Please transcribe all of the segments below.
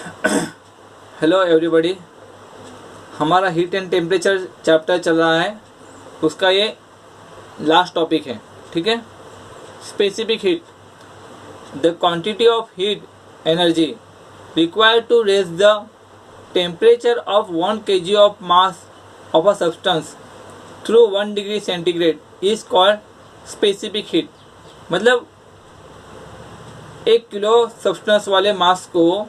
Hello everybody, हमारा heat and temperature chapter चल रहा है, उसका ये लास्ट टॉपिक है। ठीक है। Specific heat, the quantity of heat energy required to raise the temperature of 1 kg of mass of a substance through 1 degree centigrade is called specific heat. मतलब 1 kilo substance वाले मास को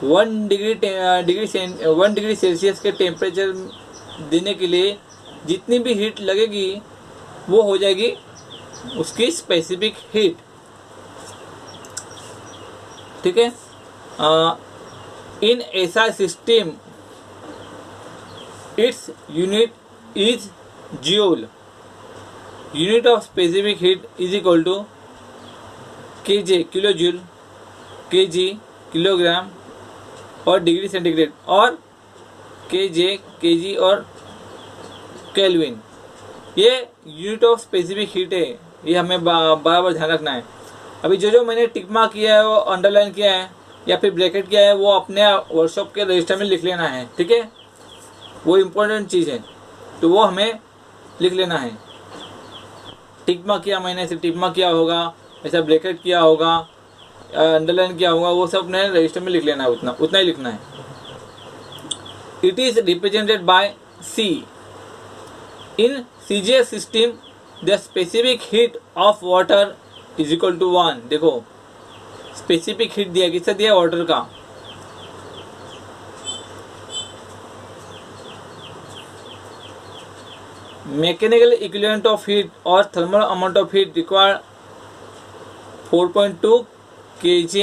1 डिग्री सेल्सियस के temperature देने के लिए जितनी भी heat लगेगी वो हो जाएगी उसकी स्पेसिफिक हीट। ठीक है। In SI system its unit is joule. Unit of specific heat is equal to K J kilo joule, K G kilogram और डिग्री सेंटीग्रेड, और केजे केजी और केल्विन। ये यूनिट ऑफ स्पेसिफिक हीट है, ये हमें बराबर ध्यान रखना है। अभी जो मैंने टिक मार्क किया है वो अंडरलाइन किया है या फिर ब्रैकेट किया है वो अपने वर्कशॉप के रजिस्टर में लिख लेना है। ठीक है, वो इम्पोर्टेंट चीज़ है तो वो हमें लिख लेना है। टिक मार्क किया मैंने, ऐसे टिक मार्क किया होगा, ऐसा ब्रैकेट किया होगा, अंडरलाइन किया होगा, वो सब अपने रजिस्टर में लिख लेना है। उतना ही लिखना है। It is represented by C. In CGS system the specific heat of water is equal to 1। देखो स्पेसिफिक हीट दिया, किससे दिया? वाटर का। मैकेनिकल इक्विवेलेंट ऑफ हीट और thermal amount of heat required 4.2 kJ।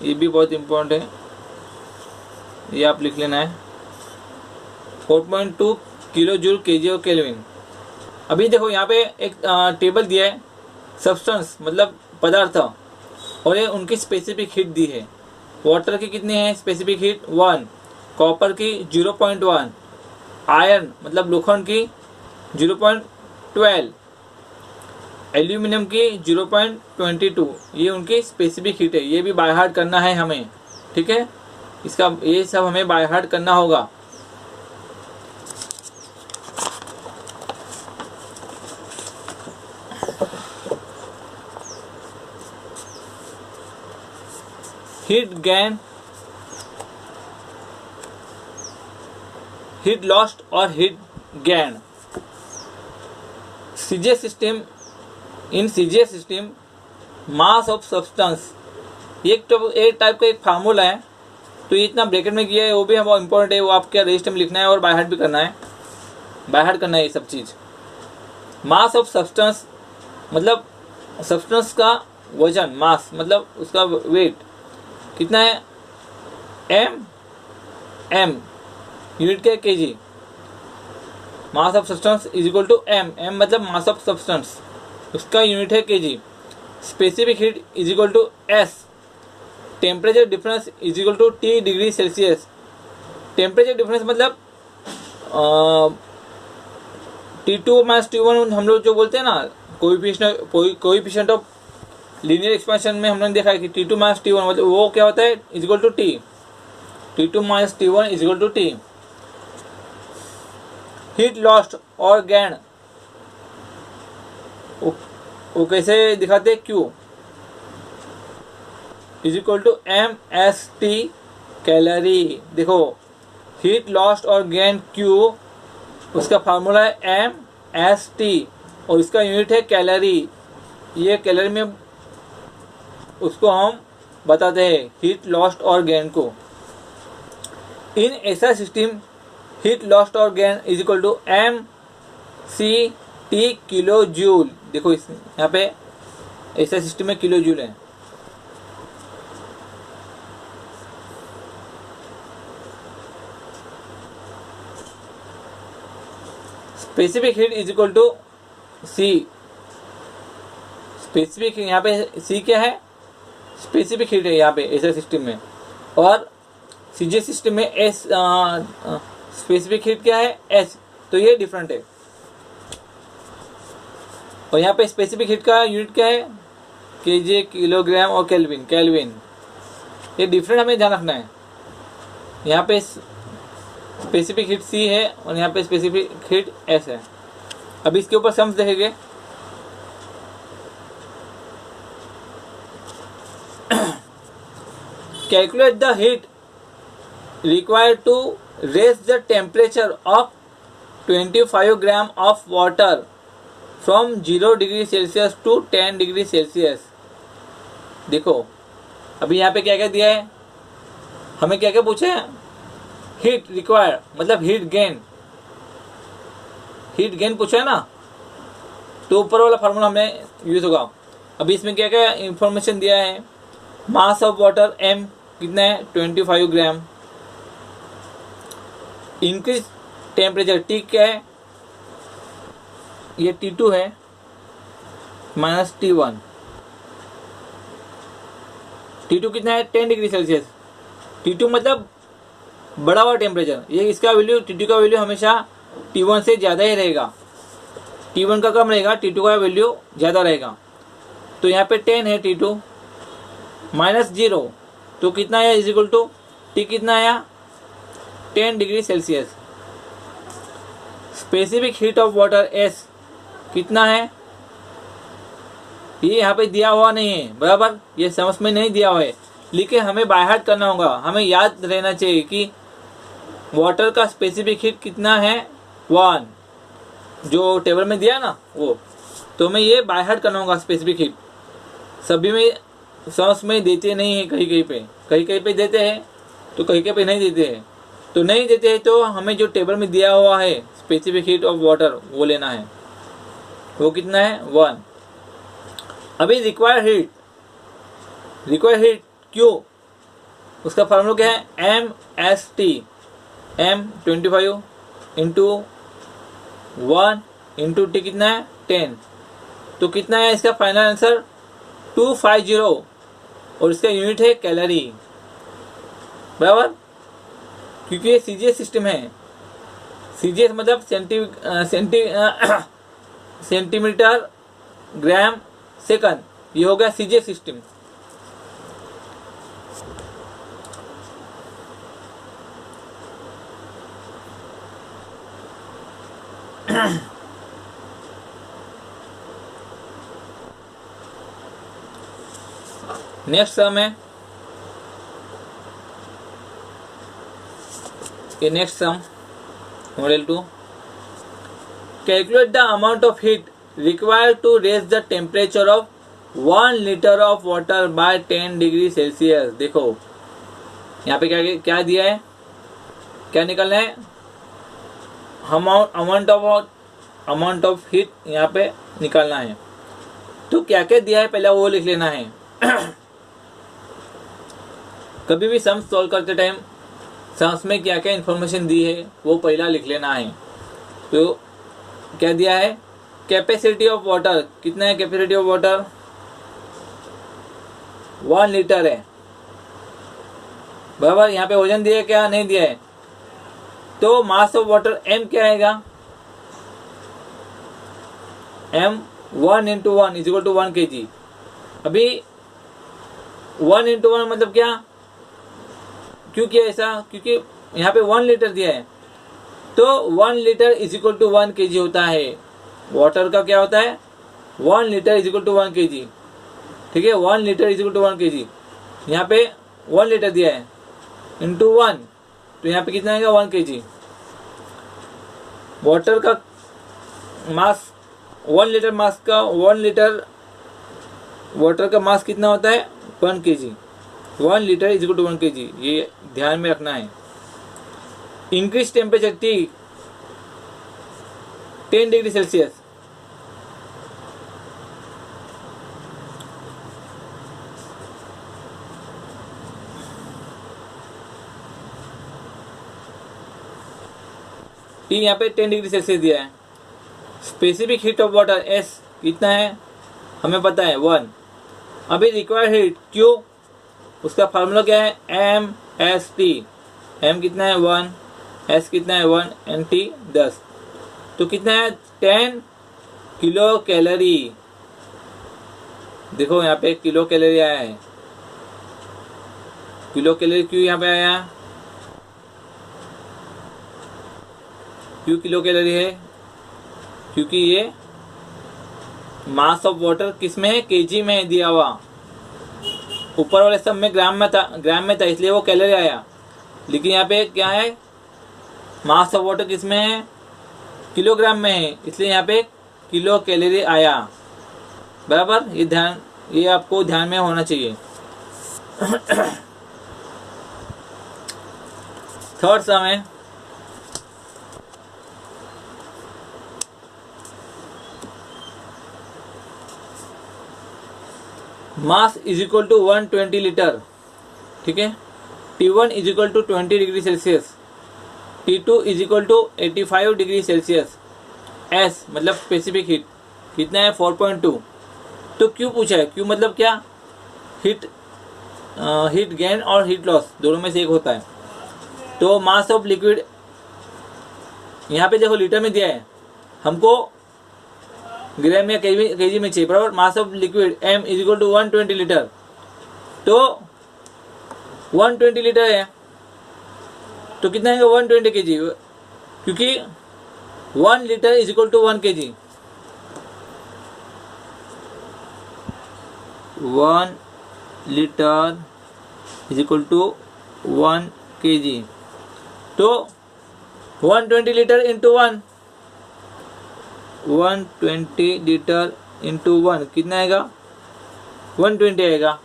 ये भी बहुत इम्पोर्टेंट है, ये आप लिख लेना है। 4.2 किलो जूल केजी और केल्विन। अभी देखो यहाँ पे एक टेबल दिया है, सब्सटेंस मतलब पदार्थ, और ये उनकी स्पेसिफिक हीट दी है। वाटर की कितनी है स्पेसिफिक हीट? 1। कॉपर की 0.1। आयरन मतलब लोखंड की 0.12। एल्यूमिनियम की 0.22। ये उनकी स्पेसिफिक हीट है। ये भी बाय हार्ट करना है हमें। ठीक है, इसका ये सब हमें बाय हार्ट करना होगा। हीट गेन, हीट लॉस्ट और heat gain. CGS system, in CGS system mass of substance, एक टाइप का एक फार्मूला है, तो ये इतना ब्रैकेट में किया है, वो भी हम इम्पोर्टेंट है, वो आपके रजिस्टर में लिखना है और बाय हार्ट भी करना है। बाय हार्ट करना है ये सब चीज़। मास ऑफ सब्सटेंस मतलब सब्सटेंस का वजन, मास मतलब उसका वेट कितना है? एम यूनिट क्या है? Kg. Mass of substance is equal to M मतलब मास ऑफ सब्सटेंस, उसका यूनिट है kg. Specific heat is equal to S. Temperature difference is equal to T degree Celsius. Temperature difference मतलब T2 minus T1 हम लोग जो बोलते हैं ना, कोएफिशिएंट ऑफ लीनियर एक्सपेंशन में हमने देखा है कि T2 माइनस T1 मतलब वो क्या होता है? Is equal to T. T2 minus T1 is equal to T. Heat lost और गेन वो कैसे दिखाते हैं? Q is equal to MST calorie. देखो हीट लॉस्ट और गेन Q, उसका फार्मूला है MST और इसका यूनिट है कैलोरी। ये कैलोरी में उसको हम बताते हैं हीट लॉस्ट और गेन को। In SI system heat lost और gain is equal to MCT kilo joule. देखो इस यहाँ पे ऐसा सिस्टम में किलो जूल है। Specific heat is equal to C. Specific यहाँ पे सी क्या है? स्पेसिफिक हीट है यहाँ पे ऐसा सिस्टम में, और सीजीएस सिस्टम में एस स्पेसिफिक हीट क्या है? एच। तो ये डिफरेंट है। और यहाँ पे स्पेसिफिक हीट का यूनिट क्या है? केजे, किलोग्राम और केल्विन। ये डिफरेंट हमें ध्यान रखना है। यहाँ पे स्पेसिफिक हीट C है और यहाँ पे स्पेसिफिक हीट S है। अभी इसके ऊपर सम्स देखेंगे। Calculate the heat required to raise the temperature of 25 gram of water from 0 degree Celsius to 10 degree Celsius. देखो अभी यहाँ पे क्या क्या दिया है, हमें क्या क्या पूछा है। हीट रिक्वायर्ड मतलब हीट गेन पूछा है ना, तो ऊपर वाला फार्मूला हमें यूज होगा। अभी इसमें क्या क्या इंफॉर्मेशन दिया है। मास ऑफ वाटर m कितना है 25 ग्राम। इंक्रीज टेम्परेचर T क्या है, ये T2 है माइनस T1। T2 कितना है 10 डिग्री सेल्सियस। T2 मतलब बड़ा हुआ टेम्परेचर, ये इसका वैल्यू T2 का वैल्यू हमेशा T1 से ज़्यादा ही रहेगा। T1 का कम रहेगा, T2 का वैल्यू ज़्यादा रहेगा। तो यहाँ पे 10 है T2 माइनस 0, तो कितना है इज इक्वल टू T कितना आया 10 degree Celsius. Specific heat of water S कितना है, ये यहाँ पे दिया हुआ नहीं है बराबर, ये समझ में नहीं दिया हुआ है, लेकिन हमें बाय हार्ट करना होगा। हमें याद रहना चाहिए कि वाटर का स्पेसिफिक हीट कितना है 1, जो टेबल में दिया ना वो, तो हमें ये बाय हार्ट करना होगा। स्पेसिफिक हीट सभी में समझ में देते नहीं है, कहीं कहीं पे देते हैं तो कहीं पे नहीं देते हैं। तो नहीं देते हैं तो हमें जो टेबल में दिया हुआ है स्पेसिफिक हीट ऑफ वाटर वो लेना है, वो कितना है 1। अभी रिक्वायर्ड हीट क्यों, उसका फार्मूला क्या है MST, M 25 into 1 into T कितना है 10, तो कितना है इसका फाइनल आंसर 250, और इसका यूनिट है कैलोरी बराबर, क्योंकि ये CGS सिस्टम है। CGS मतलब सेंटीमीटर ग्राम सेकंड, ये हो गया CGS सिस्टम। नेक्स्ट सम है, ये next sum model 2। Calculate the amount of heat required to raise the temperature of 1 litre of water by 10 degree Celsius. देखो यहाँ पे क्या क्या दिया है, क्या निकलना है, अमाउंट ऑफ हीट यहाँ पे निकालना है। तो क्या क्या दिया है पहले वो लिख लेना है। कभी भी सम सॉल्व करते टाइम सम्स में क्या क्या इन्फॉर्मेशन दी है वो पहला लिख लेना है। तो क्या दिया है, कैपेसिटी ऑफ वाटर कितना है, कैपेसिटी ऑफ वाटर 1 लीटर है बराबर। यहाँ पे वजन दिया है क्या, नहीं दिया है। तो मास ऑफ वाटर M क्या आएगा, M 1 into 1 is equal to 1 kg। अभी 1 इंटू 1 मतलब क्या, क्यों किया ऐसा, क्योंकि यहाँ पे 1 लीटर दिया है, तो 1 litre is equal to 1 kg होता है। वाटर का क्या होता है 1 litre is equal to 1 kg, ठीक है। 1 litre is equal to 1 kg, यहाँ पे 1 लीटर दिया है इंटू 1, तो यहाँ पे कितना आएगा 1 kg। वाटर का मास 1 लीटर मास का 1 लीटर वाटर का मास कितना होता है 1 kg। 1 litre is equal to 1 kg, ये ध्यान में रखना है। Increase temperature T 10 degree Celsius, T यहाँ पे 10 डिग्री सेल्सियस दिया है। Specific heat of water S कितना है हमें पता है 1। अभी रिक्वायर्ड हीट Q, उसका फार्मूला क्या है MST, M कितना है 1, S कितना है 1 एंड T 10, तो कितना है 10 किलो कैलोरी। देखो यहाँ पे किलो कैलोरी आया है, किलो कैलोरी क्यों यहाँ पे आया, क्यों किलो कैलोरी है, क्योंकि ये मास ऑफ वाटर किस में है, केजी में है दिया हुआ। ऊपर वाले सब में ग्राम में था इसलिए वो कैलोरी आया, लेकिन यहाँ पे क्या है, मास ऑफ वाटर किस में है, किलोग्राम में है, इसलिए यहाँ पे किलो कैलोरी आया। बराबर, ये आपको ध्यान में होना चाहिए। थर्ड सम है, mass is equal to 120 litre, ठीक है। T1 is equal to 20 degree Celsius, T2 is equal to 85 degree Celsius. S मतलब स्पेसिफिक हीट कितना है, 4.2। तो क्यों पूछा है, क्यों मतलब क्या, हीट गेन और हीट लॉस दोनों में से एक होता है। तो मास ऑफ लिक्विड यहाँ पे देखो लीटर में दिया है, हमको ग्राम या केजी में चाहिए, बराबर। Mass of liquid M is equal to 120 litre, तो 120 लीटर है तो कितना है 120 केजी, क्योंकि 1 litre is equal to 1 kg. 1 litre is equal to 1 kg, तो 120 लीटर इंटू 120 लीटर इंटू 1 कितना आएगा, 120 आएगा,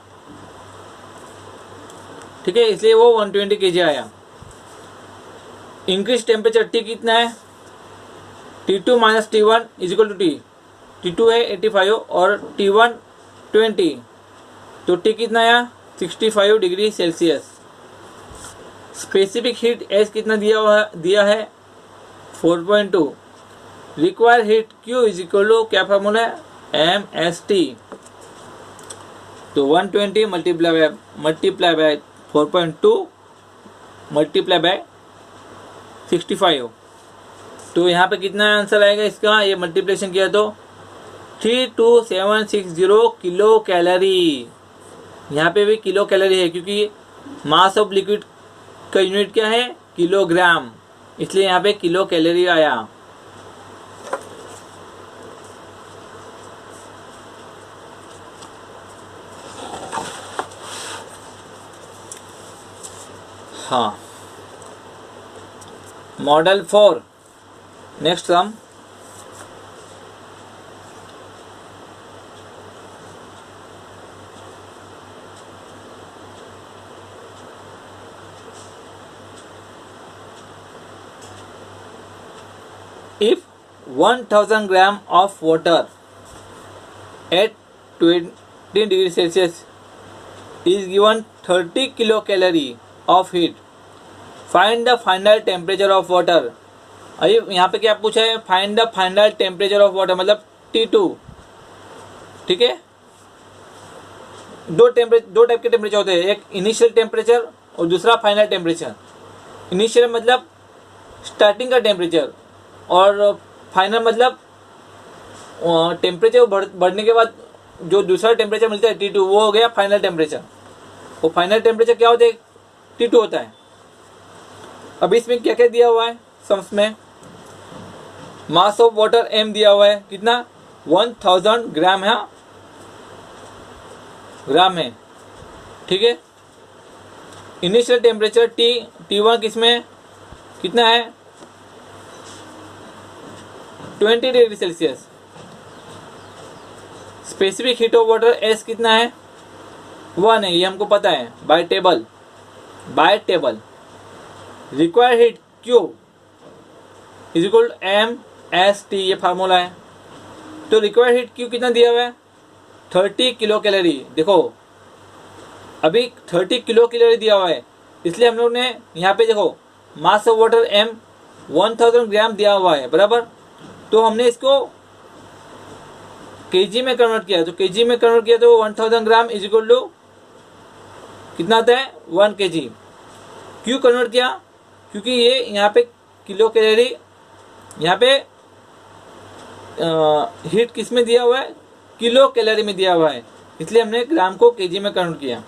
ठीक है, इसलिए वो 120 केजी आया। इंक्रीज टेम्परेचर T कितना है, T2 minus T1 is equal to T, T2 है 85 और T1 20, तो T कितना आया 65 degree Celsius. Specific heat S कितना दिया है 4.2। Require heat Q is equal to क्या फार्मूला है, MST, तो 120 मल्टीप्लाई बाय 4.2 मल्टीप्लाई बाय 65, तो यहाँ पे कितना आंसर आएगा इसका, ये मल्टीप्लिकेशन किया तो 32760 किलो कैलोरी। यहाँ पे भी किलो कैलोरी है, क्योंकि मास ऑफ लिक्विड का यूनिट क्या है, किलोग्राम, इसलिए यहाँ पे किलो कैलोरी आया। हाँ, model 4, next sum. If 1000 gram of water at 20 degrees Celsius is given 30 kilocalorie of heat, find the final temperature of water। अभी यहाँ पे क्या पूछा है, find the final temperature of water, मतलब T2, ठीक है। दो टाइप के टेम्परेचर होते हैं, एक इनिशियल टेम्परेचर और दूसरा फाइनल टेम्परेचर। इनिशियल मतलब स्टार्टिंग का टेम्परेचर और फाइनल मतलब टेम्परेचर बढ़ने के बाद जो दूसरा टेम्परेचर मिलता है T2, वो हो गया फाइनल टेम्परेचर। वो फाइनल टेम्परेचर क्या होता है, T2 होता है। अभी इसमें क्या क्या दिया हुआ है सम्स में, मास ऑफ वाटर M दिया हुआ है, कितना 1000 ग्राम है, ग्राम है, ठीक है। इनिशियल टेम्परेचर T1 किसमें कितना है 20 degree Celsius. Specific heat of water S कितना है 1 है, ये हमको पता है by table. Required heat Q is equal to MST, ये फार्मूला है। तो रिक्वायर्ड हीट Q कितना दिया हुआ है 30 किलो कैलोरी। देखो अभी 30 किलो कैलोरी दिया हुआ है, इसलिए हम लोग ने यहाँ पे देखो मास ऑफ वाटर M 1000 ग्राम दिया हुआ है, बराबर। तो हमने इसको केजी में कन्वर्ट किया, तो केजी में कन्वर्ट किया तो 1000 ग्राम इज इक्वल टू कितना आता है 1 केजी। क्यों कन्वर्ट किया, क्योंकि ये यहाँ पे किलो कैलोरी, यहाँ पे हीट किस में दिया हुआ है, किलो कैलोरी में दिया हुआ है, इसलिए हमने ग्राम को केजी में कन्वर्ट किया।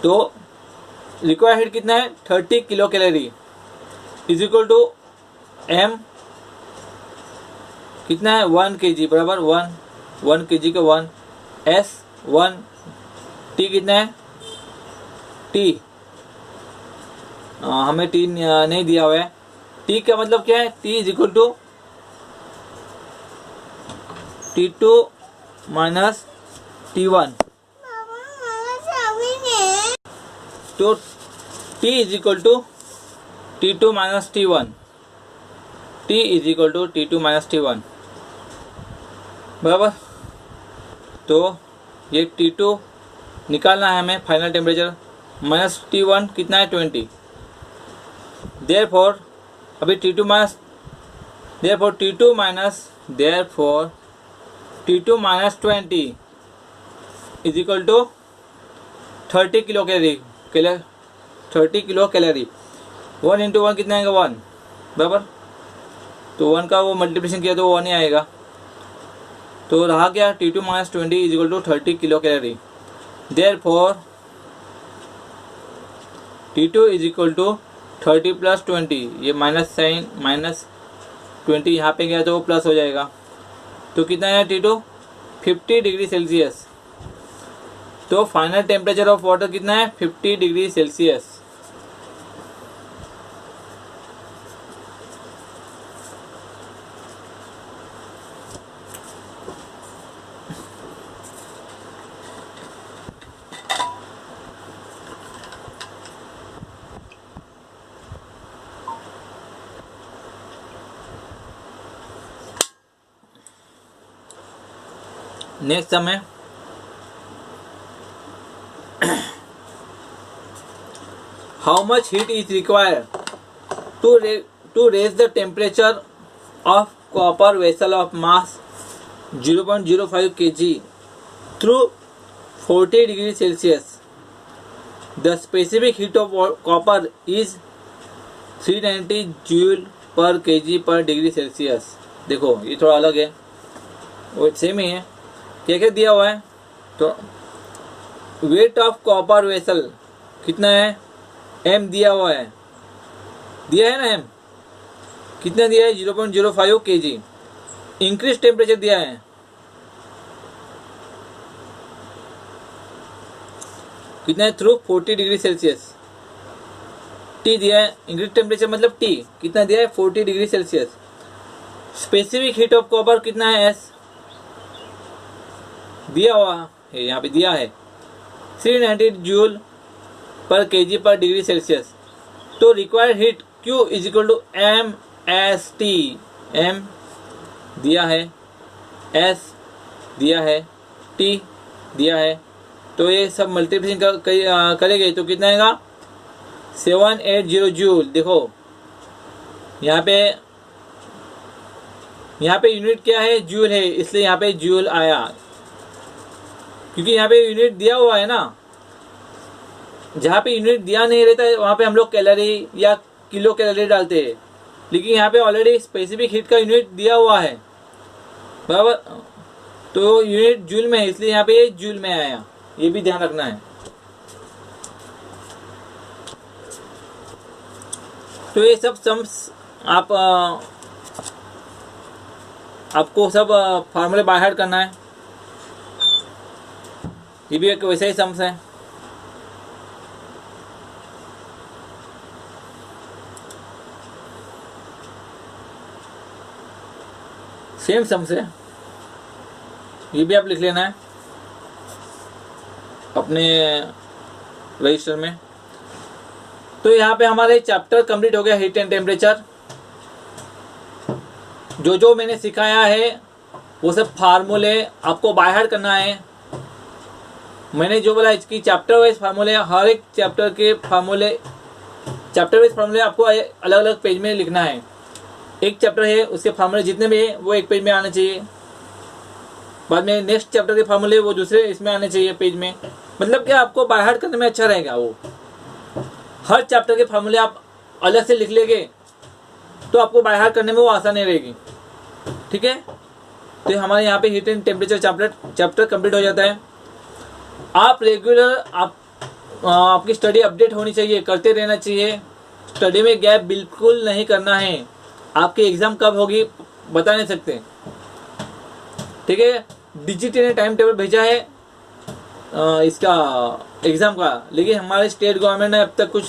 तो रिक्वायर्ड हीट कितना है 30 kilo calorie is equal to M कितना है 1 kg बराबर 1 kg का 1 एस 1 टी कितना है टी हमें टी नहीं दिया हुआ है। टी का मतलब क्या है T is equal to T2 minus T1 तो T is equal to T2 minus T1 T is equal to T2 minus T1 बराबर। तो ये T2 निकालना है हमें फाइनल टेम्परेचर माइनस T1 कितना है 20 देयरफॉर अभी T2 minus therefore T2 minus 20 is equal to 30 kilo calorie 30 kilo calorie 1 into 1 कितना आएगा 1 बराबर। तो 1 का वो मल्टीप्लिकेशन किया तो 1 ही आएगा। तो रहा क्या T2 minus 20 is equal to 30 kilo calorie therefore T2 is equal to 30 plus 20 ये माइनस साइन माइनस 20 यहाँ पे गया तो वो प्लस हो जाएगा। तो कितना है T2 50 डिग्री सेल्सियस। तो फाइनल टेम्परेचर ऑफ वाटर कितना है 50 डिग्री सेल्सियस। नेक्स्ट सम है how much heat is required to raise the temperature of copper vessel of mass 0.05 kg through 40 degree Celsius. The specific heat of copper is 390 joule per kg per degree Celsius. देखो ये थोड़ा अलग है वो same ही है। क्या क्या दिया हुआ है तो वेट ऑफ कॉपर वेसल कितना है m दिया हुआ है ना m कितना दिया है 0.05 kg। इंक्रीज टेम्परेचर दिया है कितना है थ्रू 40 डिग्री सेल्सियस। T दिया है इंक्रीज टेम्परेचर मतलब T कितना दिया है 40 degree Celsius. Specific heat of copper कितना है S दिया हुआ है यहाँ पे दिया है 390 joule per kg per degree Celsius. तो required heat Q is equal to M S T m दिया है S दिया है T दिया है। तो ये सब मल्टीप्लिकेशन करेंगे तो कितना आएगा 780 जूल। देखो यहाँ पे यूनिट क्या है जूल है इसलिए यहाँ पे जूल आया क्योंकि यहाँ पे यूनिट दिया हुआ है ना। जहाँ पे यूनिट दिया नहीं रहता है वहाँ पे हम लोग कैलोरी या किलो कैलोरी डालते हैं लेकिन यहाँ पे ऑलरेडी स्पेसिफिक हीट का यूनिट दिया हुआ है बराबर। तो यूनिट जूल में है इसलिए यहाँ पे जूल में आया ये भी ध्यान रखना है। तो ये सब सम्स आपको सब फार्मूले बाय हार्ट करना है। ये भी एक वैसा ही सम्स है। सेम सम्स है ये भी आप लिख लेना है अपने रजिस्टर में। तो यहाँ पे हमारे चैप्टर कंप्लीट हो गया हीट एंड टेम्परेचर। जो मैंने सिखाया है वो सब फार्मूले आपको बाय हार्ट करना है। मैंने जो बोला इसकी चैप्टर वाइज फार्मूले हर एक चैप्टर के फार्मूले चैप्टर वाइज फार्मूले आपको अलग अलग पेज में लिखना है। एक चैप्टर है उसके फार्मूले जितने भी है वो एक पेज में आने चाहिए। बाद में नेक्स्ट चैप्टर के फार्मूले वो दूसरे इसमें आने चाहिए पेज में। मतलब क्या आपको बाय हार्ट करने में अच्छा रहेगा। वो हर चैप्टर के फार्मूले आप अलग से लिख लेंगे तो आपको बाय हार्ट करने में वो आसानी रहेगी। ठीक है तो हमारे यहाँ पे heat and temperature chapter complete हो जाता है। आप रेगुलर आप आपकी स्टडी अपडेट होनी चाहिए, करते रहना चाहिए। स्टडी में गैप बिल्कुल नहीं करना है। आपकी एग्ज़ाम कब होगी बता नहीं सकते, ठीक है। डीजीटी ने टाइम टेबल भेजा है इसका एग्ज़ाम का, लेकिन हमारे स्टेट गवर्नमेंट ने अब तक कुछ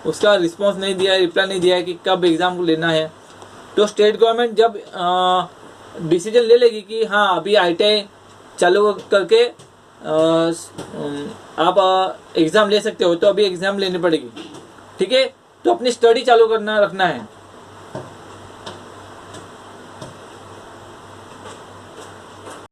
उसका रिस्पांस नहीं दिया है, रिप्लाई नहीं दिया है कि कब एग्ज़ाम को लेना है। तो स्टेट गवर्नमेंट जब डिसीजन ले लेगी कि हाँ अभी ITI चालू करके आप एग्ज़ाम ले सकते हो, तो अभी एग्ज़ाम लेनी पड़ेगी, ठीक है। तो अपनी स्टडी चालू करना रखना है।